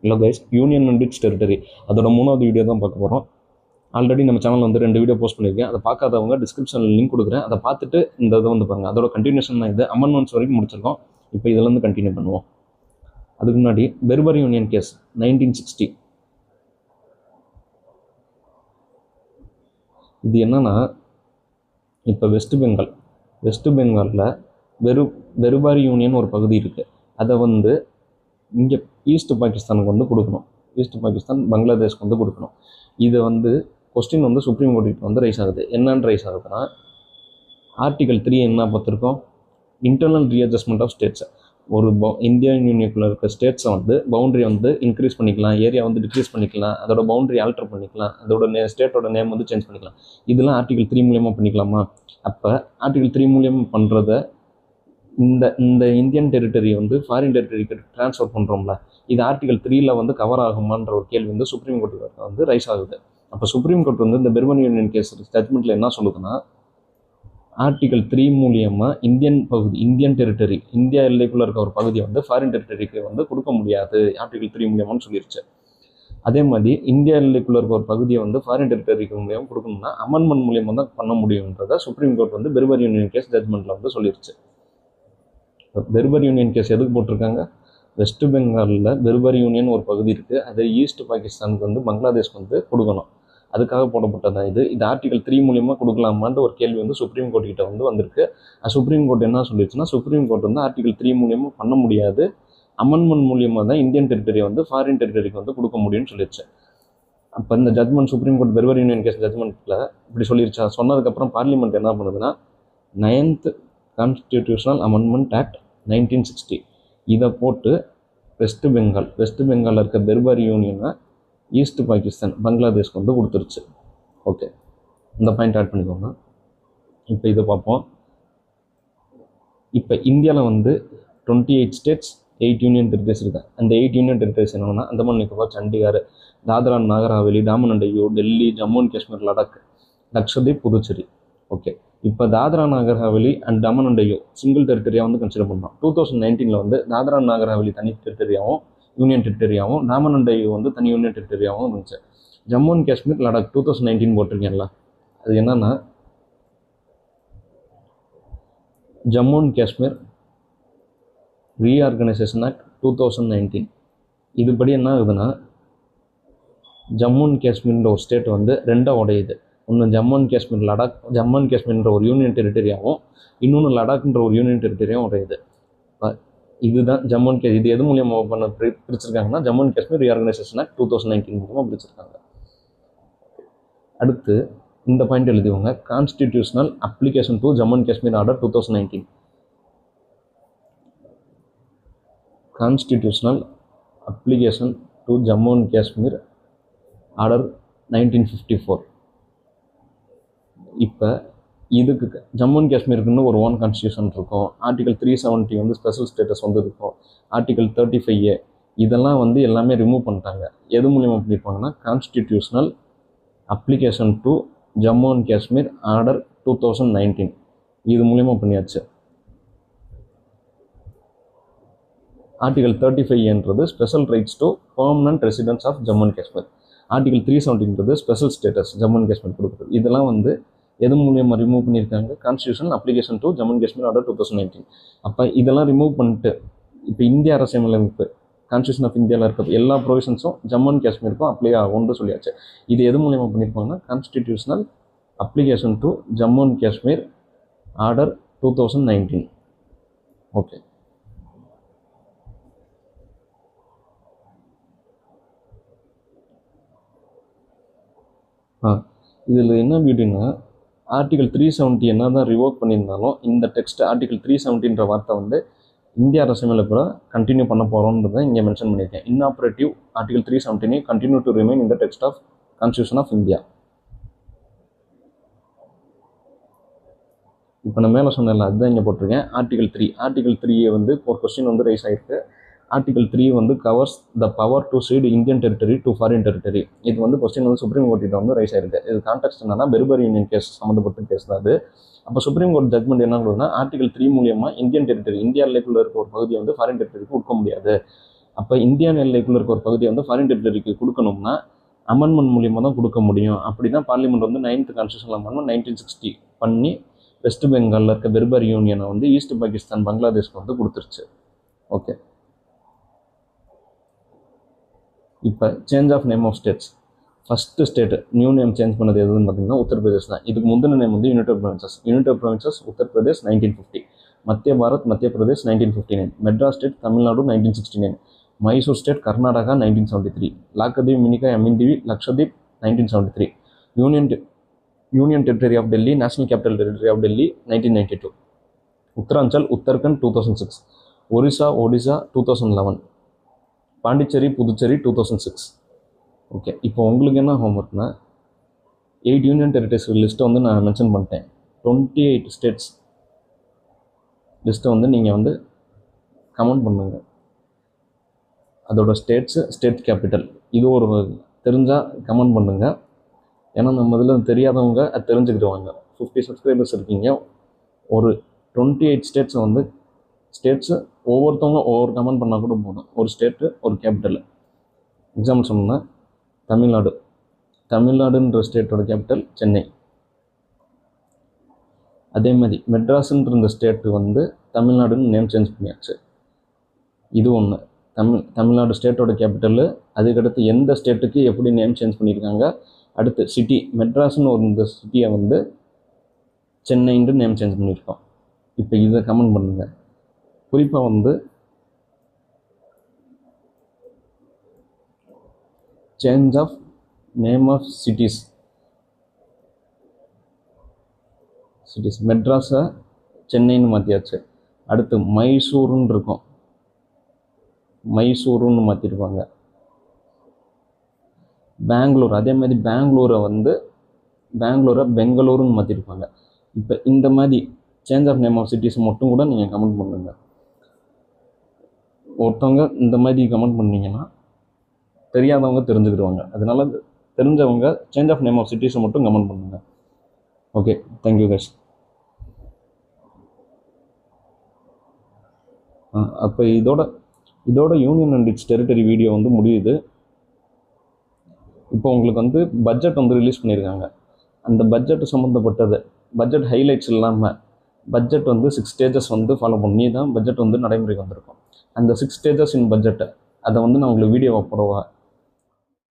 இல்லை guys, union and it's territory அதோட 3வது வீடியோ தான் பார்க்க போகிறோம். ஆல்ரெடி நம்ம சேனல் வந்து 2 வீடியோ போஸ்ட் பண்ணியிருக்கேன். அதை பார்க்காதவங்க டிஸ்கிரிப்ஷனில் லிங்க் கொடுக்குறேன். அதை பார்த்துட்டு இந்த இதை வந்து பாருங்கள். அதோட கண்டினியூஷன் தான் இது. அமெண்ட்மெண்ட்ஸ் வரைக்கும் முடிச்சிருக்கோம். இப்போ இதிலேருந்து கண்டினியூ பண்ணுவோம். அதுக்கு முன்னாடி பெர்பரி யூனியன் கேஸ் 1960. இது என்னன்னா, இப்போ வெஸ்ட் பெங்காலில் பெர்பரி யூனியன் ஒரு பகுதி இருக்குது. அதை வந்து இங்கே ஈஸ்ட் பாகிஸ்தானுக்கு வந்து கொடுக்கணும். ஈஸ்ட் பாகிஸ்தான் பங்களாதேஷ்க்கு வந்து கொடுக்கணும். இதை வந்து கொஸ்டின் வந்து சுப்ரீம் கோர்ட்டுக்கு வந்து ரைஸ் ஆகுது. என்னன்னு ரைஸ் ஆகுதுன்னா, ஆர்டிகல் 3 என்ன பார்த்துருக்கோம், இன்டர்னல் ரீஅட்ஜஸ்ட்மெண்ட் ஆஃப் ஸ்டேட்ஸ். ஒரு இந்தியன் யூனியனுக்குள்ள இருக்க ஸ்டேட்ஸை வந்து பவுண்டரி வந்து இன்க்ரீஸ் பண்ணிக்கலாம், ஏரியா வந்து டிக்ரீஸ் பண்ணிக்கலாம், அதோட பவுண்டரி ஆல்டர் பண்ணிக்கலாம், அதோட ஸ்டேட்டோட நேம் வந்து சேஞ்ச் பண்ணிக்கலாம். இதெல்லாம் ஆர்டிகல் 3 மூலியமாக பண்ணிக்கலாமா? அப்போ ஆர்டிகல் 3 மூலியமாக பண்ணுறத இந்த இந்தியன் டெரிட்டரி வந்து ஃபாரின் டெரிட்டரிக்கு ட்ரான்ஸ்ஃபர் பண்ணுறோம்ல, இது ஆர்டிகல் 3ல வந்து கவர் ஆகுமான்ற ஒரு கேள்வி வந்து சுப்ரீம் கோர்ட்டுக்கு வந்து ரைஸ் ஆகுது. அப்போ சுப்ரீம் கோர்ட் வந்து இந்த பெர்பரி யூனியன் கேஸ் ஜட்மெண்ட்டில் என்ன சொல்லுதுன்னா, ஆர்டிகல் 3 மூலியமாக இந்தியன் டெரிட்டரி, இந்தியா எல்லைக்குள்ளே இருக்க ஒரு பகுதியை வந்து ஃபாரின் டெரிட்டரிக்கு வந்து கொடுக்க முடியாது ஆர்டிகல் 3 மூலியமானு சொல்லிருச்சு. அதே மாதிரி இந்தியா எல்லைக்குள்ளே இருக்க ஒரு பகுதியை வந்து ஃபாரின் டெரிட்டரிக்கு மூலியமாக கொடுக்கணும்னா அமெண்ட்மெண்ட் மூலியமாக தான் பண்ண முடியுன்றதை சுப்ரீம் கோர்ட் வந்து பெர்பரி யூனியன் கேஸ் ஜட்மெண்ட்டில் வந்து சொல்லிருச்சு. பெர்பரி யூனியன் கேஸ் எதுக்கு போட்டிருக்காங்க? வெஸ்ட் பெங்காலில் பெர்பரி யூனியன் ஒரு பகுதி இருக்குது. அதை ஈஸ்ட் பாகிஸ்தானுக்கு வந்து பங்களாதேஷ்க்கு வந்து கொடுக்கணும். அதுக்காக போடப்பட்டதான் இது. ஆர்டிகல் 3 மூலியமாக கொடுக்கலாமான்ற ஒரு கேள்வி வந்து சுப்ரீம் கோர்ட் கிட்ட வந்து வந்திருக்கு. சுப்ரீம் கோர்ட் என்ன சொல்லிடுச்சுன்னா, சுப்ரீம் கோர்ட் வந்து ஆர்டிகல் 3 மூலியமாக பண்ண முடியாது, அமெண்ட்மெண்ட் மூலியமாக தான் இந்தியன் டெரிட்டரியை வந்து ஃபாரின் டெரிட்டரிக்கு வந்து கொடுக்க முடியும்னு சொல்லிடுச்சு. அப்போ இந்த judgement Supreme Court Berubari union case ஜட்மெண்ட்டில் இப்படி சொல்லிடுச்சா. சொன்னதுக்கப்புறம் பார்லிமெண்ட் என்ன பண்ணுதுன்னா, 9th கான்ஸ்டிடியூஷனல் அமெண்ட்மெண்ட் ஆக்ட் 1960 இதை போட்டு வெஸ்ட் பெங்காலில் இருக்க பெர்பரி யூனியனை ஈஸ்ட் பாகிஸ்தான் பங்களாதேஷ்க்கு வந்து கொடுத்துருச்சு. ஓகே, இந்த பாயிண்ட் ஆட் பண்ணிக்கோங்க. இப்போ இதை பார்ப்போம். இப்போ இந்தியாவில் வந்து 28 ஸ்டேட்ஸ் 8 யூனியன் டெரிட்டரிஸ் இருக்குது. அந்த 8 யூனியன் டெரிட்டரிஸ் என்னன்னா, Andaman Nicobar, Chandigarh, Dadra and Nagar Haveli, Daman and Diu, Delhi, Jammu and Kashmir, Ladakh, Lakshadweep, Puducherry. Okay, இப்போ Dadra Nagar Haveli and Daman and Diu single டெரிட்டரியாக வந்து கன்சிடர் பண்ணோம். 2019 வந்து தாத்ரா நாகர் ஹவேலி தனி டெரிட்டரியாகவும் யூனியன் டெரிட்டரியாகவும், டாமன் அண்ட் டையூ வந்து தனி யூனியன் டெரிட்டரியாகவும் இருந்துச்சு. ஜம்மு அண்ட் காஷ்மீர், லடாக் 2019 போட்டிருக்கேன்ல, அது என்னன்னா, Jammu and Kashmir reorganisation act 2019. இதுபடி என்ன ஆகுதுன்னா, ஜம்மு அண்ட் காஷ்மீர்ன்ற ஒரு ஸ்டேட் வந்து ரெண்டாக உடையுது. ஒன்று ஜம்மு அண்ட் காஷ்மீர் லடாக், ஜம்மு அண்ட் காஷ்மீர்ன்ற ஒரு யூனியன் டெரிட்டரியாகவும், இன்னொன்று லடாக்ன்ற ஒரு யூனியன் டெரிட்டரியாகவும் உடையுது. இதுதான் ஜம்மு அண்ட் இது எது மூலியமாக பிரிச்சிருக்காங்கன்னா, Jammu and Kashmir reorganisation act 2019 மூலமாக பிரிச்சிருக்காங்க. அடுத்து இந்த பாயிண்ட் எழுதிவாங்க, constitutional application to Jammu and Kashmir order 2019. Constitutional application to Jammu and Kashmir order 1954. இப்போ இதுக்கு ஜம்மு அண்ட் காஷ்மீருக்குன்னு ஒரு ஓன் கான்ஸ்டியூஷன் இருக்கும். ஆர்டிகல் 370 வந்து ஸ்பெஷல் ஸ்டேட்டஸ் வந்து இருக்கும். ஆர்டிகல் 35A இதெல்லாம் வந்து எல்லாமே ரிமூவ் பண்ணிட்டாங்க. எது மூலியமாக பண்ணியிருப்பாங்கன்னா, constitutional application to Jammu and Kashmir order 2019 இது மூலியமாக பண்ணியாச்சு. ஆர்டிகல் 35Aன்றது special rights to permanent residents of Jammu and Kashmir. Article 370ன்றது special status Jammu and Kashmir கொடுக்குறது. இதெல்லாம் வந்து எது மூலியமாக ரிமூவ் பண்ணியிருக்காங்க? Constitution application to Jammu and Kashmir order 2019. அப்போ இதெல்லாம் ரிமூவ் பண்ணிட்டு இப்போ இந்திய அரசியலமைப்பு கான்ஸ்டியூஷன் ஆஃப் இந்தியாவில் இருக்க எல்லா ப்ரொவிஷன்ஸும் ஜம்மு அண்ட் காஷ்மீருக்கும் அப்ளை ஆகும்னு சொல்லியாச்சு. இது எது மூலியமாக பண்ணியிருப்பாங்கன்னா, constitutional application to Jammu and Kashmir order 2019. Okay, இதில் என்ன பியூட்டின்னா, ஆர்டிகல் 370 என்ன தான் ரிவோக் பண்ணியிருந்தாலும் இந்த டெக்ஸ்ட் ஆர்டிகல் 370ன்ற வார்த்தை வந்து இந்திய அரசியலமைப்பில் கண்டினியூ பண்ண போகிறோன்றதை இங்கே மென்ஷன் பண்ணியிருக்கேன். Inoperative article 370 continue to remain in the text of constitution of India. இப்போ நான் மேலே சொன்னேன்ல, அதுதான் இங்கே போட்டிருக்கேன். ஆர்டிகல் 3 வந்து ஒரு கொஸ்டின் வந்து ரைஸ் ஆகிருக்கு. ஆர்டிகல் 3 வந்து covers the power to cede Indian territory to foreign territory. இது வந்து கொஸ்டின் வந்து சுப்ரீம் கோர்ட்டில் வந்து ரைஸ் ஆயிருக்கு. இது கான்டெக்ட் என்னன்னா, பெர்பரி யூனியன் கேஸ் சம்மந்தப்பட்ட கேஸ் தான் அது. அப்போ சுப்ரீம் கோர்ட் ஜட்மெண்ட் என்ன கொடுக்குன்னா, ஆர்டிகல் 3 மூலியமாக இந்தியன் டெரிட்டரி, இந்தியா எல்லைக்குள்ள இருக்க ஒரு பகுதியை வந்து ஃபாரின் டெரிட்டரிக்கு கொடுக்க முடியாது. அப்போ இந்தியன் எல்லைக்குள்ளே இருக்க ஒரு பகுதியை வந்து ஃபாரின் டெரிட்டரிக்கு கொடுக்கணும்னா அமெண்ட்மெண்ட் மூலியமாக தான் கொடுக்க முடியும். அப்படி தான் பார்லிமெண்ட் வந்து 9th கான்ஸ்டியூஷனல் அமெண்ட்மெண்ட் 1960 பண்ணி வெஸ்ட் பெங்காலில் இருக்க பெர்பர் யூனியனை வந்து ஈஸ்ட் பாகிஸ்தான் பங்களாதேஷ்க்கு வந்து கொடுத்துருச்சு. ஓகே, இப்போ change of name of states. First state new name change பண்ணது எதுன்னு பார்த்தீங்கன்னா உத்தரப்பிரதேஷ் தான். இதுக்கு முந்தின நேம் வந்து unit of provinces. Unit of provinces Uttar Pradesh 1950, மத்திய பாரத் மத்திய Pradesh 1959, Madras state Tamil Nadu 1969, Mysore state Karnataka 1973, லாக்கதீப் மினிகா எமின்தீவி Lakshadweep 1973, union territory of Delhi national capital territory of Delhi 1992, Uttaranchal Uttarakhand 2006, Odisha 2011, Pondicherry Puducherry 2006. Okay, இப்போ உங்களுக்கு என்ன ஹோம்ஒர்க்னா 8 யூனியன் டெரிட்டரிஸ் லிஸ்ட்டை வந்து நான் மென்ஷன் பண்ணிட்டேன். 28 ஸ்டேட்ஸ் லிஸ்ட்டை வந்து நீங்கள் வந்து கமெண்ட் பண்ணுங்கள். அதோட ஸ்டேட்ஸு, ஸ்டேட் கேபிட்டல் இது ஒரு தெரிஞ்சால் கமெண்ட் பண்ணுங்கள். ஏன்னா நம்ம இதில் தெரியாதவங்க அது தெரிஞ்சுக்கிடுவாங்க. 50 சப்ஸ்கிரைபர்ஸ் இருக்கீங்க. ஒரு 28 ஸ்டேட்ஸை வந்து ஸ்டேட்ஸு ஒவ்வொருத்தவங்க ஒவ்வொரு கமெண்ட் பண்ணால் கூட போதும். ஒரு ஸ்டேட்டு ஒரு கேபிட்டல். எக்ஸாம்பிள் சொன்னால் தமிழ்நாடுன்ற ஸ்டேட்டோட கேபிட்டல் சென்னை. அதே மாதிரி மெட்ராஸுன்ற ஸ்டேட்டு வந்து தமிழ்நாடுன்னு நேம் சேஞ்ச் பண்ணியாச்சு. இது ஒன்று. தமிழ்நாடு ஸ்டேட்டோட கேபிட்டலு, அதுக்கடுத்து எந்த ஸ்டேட்டுக்கு எப்படி நேம் சேஞ்ச் பண்ணியிருக்காங்க. அடுத்து சிட்டி, மெட்ராஸ்னு ஒரு இந்த சிட்டியை வந்து சென்னைன்னு நேம் சேஞ்ச் பண்ணியிருக்கோம். இப்போ இதை கமெண்ட் பண்ணுங்கள். குறிப்பாக வந்து change of name of cities மெட்ராஸை சென்னைன்னு மாற்றியாச்சு. அடுத்து மைசூருன்னு இருக்கும், மைசூருன்னு மாற்றிருப்பாங்க. பெங்களூர், அதே மாதிரி பெங்களூரை பெங்களூருன்னு மாற்றிருப்பாங்க. இப்போ இந்த மாதிரி change of name of cities மட்டும் கூட நீங்கள் கமெண்ட் பண்ணுங்க. ஒருத்தவங்க இந்த மாதிரி கமெண்ட் பண்ணிங்கன்னா தெரியாதவங்க தெரிஞ்சுக்கிடுவாங்க. அதனால தெரிஞ்சவங்க சேஞ்ச் ஆஃப் நேம் ஆஃப் சிட்டிஸை மட்டும் கமெண்ட் பண்ணுங்கள். Okay, thank you guys. அப்போ இதோட union and it's territory video வந்து முடியுது. இப்போ உங்களுக்கு வந்து பட்ஜெட் வந்து ரிலீஸ் பண்ணியிருக்காங்க. அந்த பட்ஜெட் சம்மந்தப்பட்டது, பட்ஜெட் ஹைலைட்ஸ் இல்லாமல் பட்ஜெட் வந்து 6 ஸ்டேஜஸ் வந்து ஃபாலோ பண்ணி தான் பட்ஜெட் வந்து நடைமுறைக்கு வந்திருக்கும். அந்த 6 ஸ்டேஜஸ் இன் பட்ஜெட்டை அதை வந்து நான் உங்களுக்கு வீடியோவை போடுவேன்.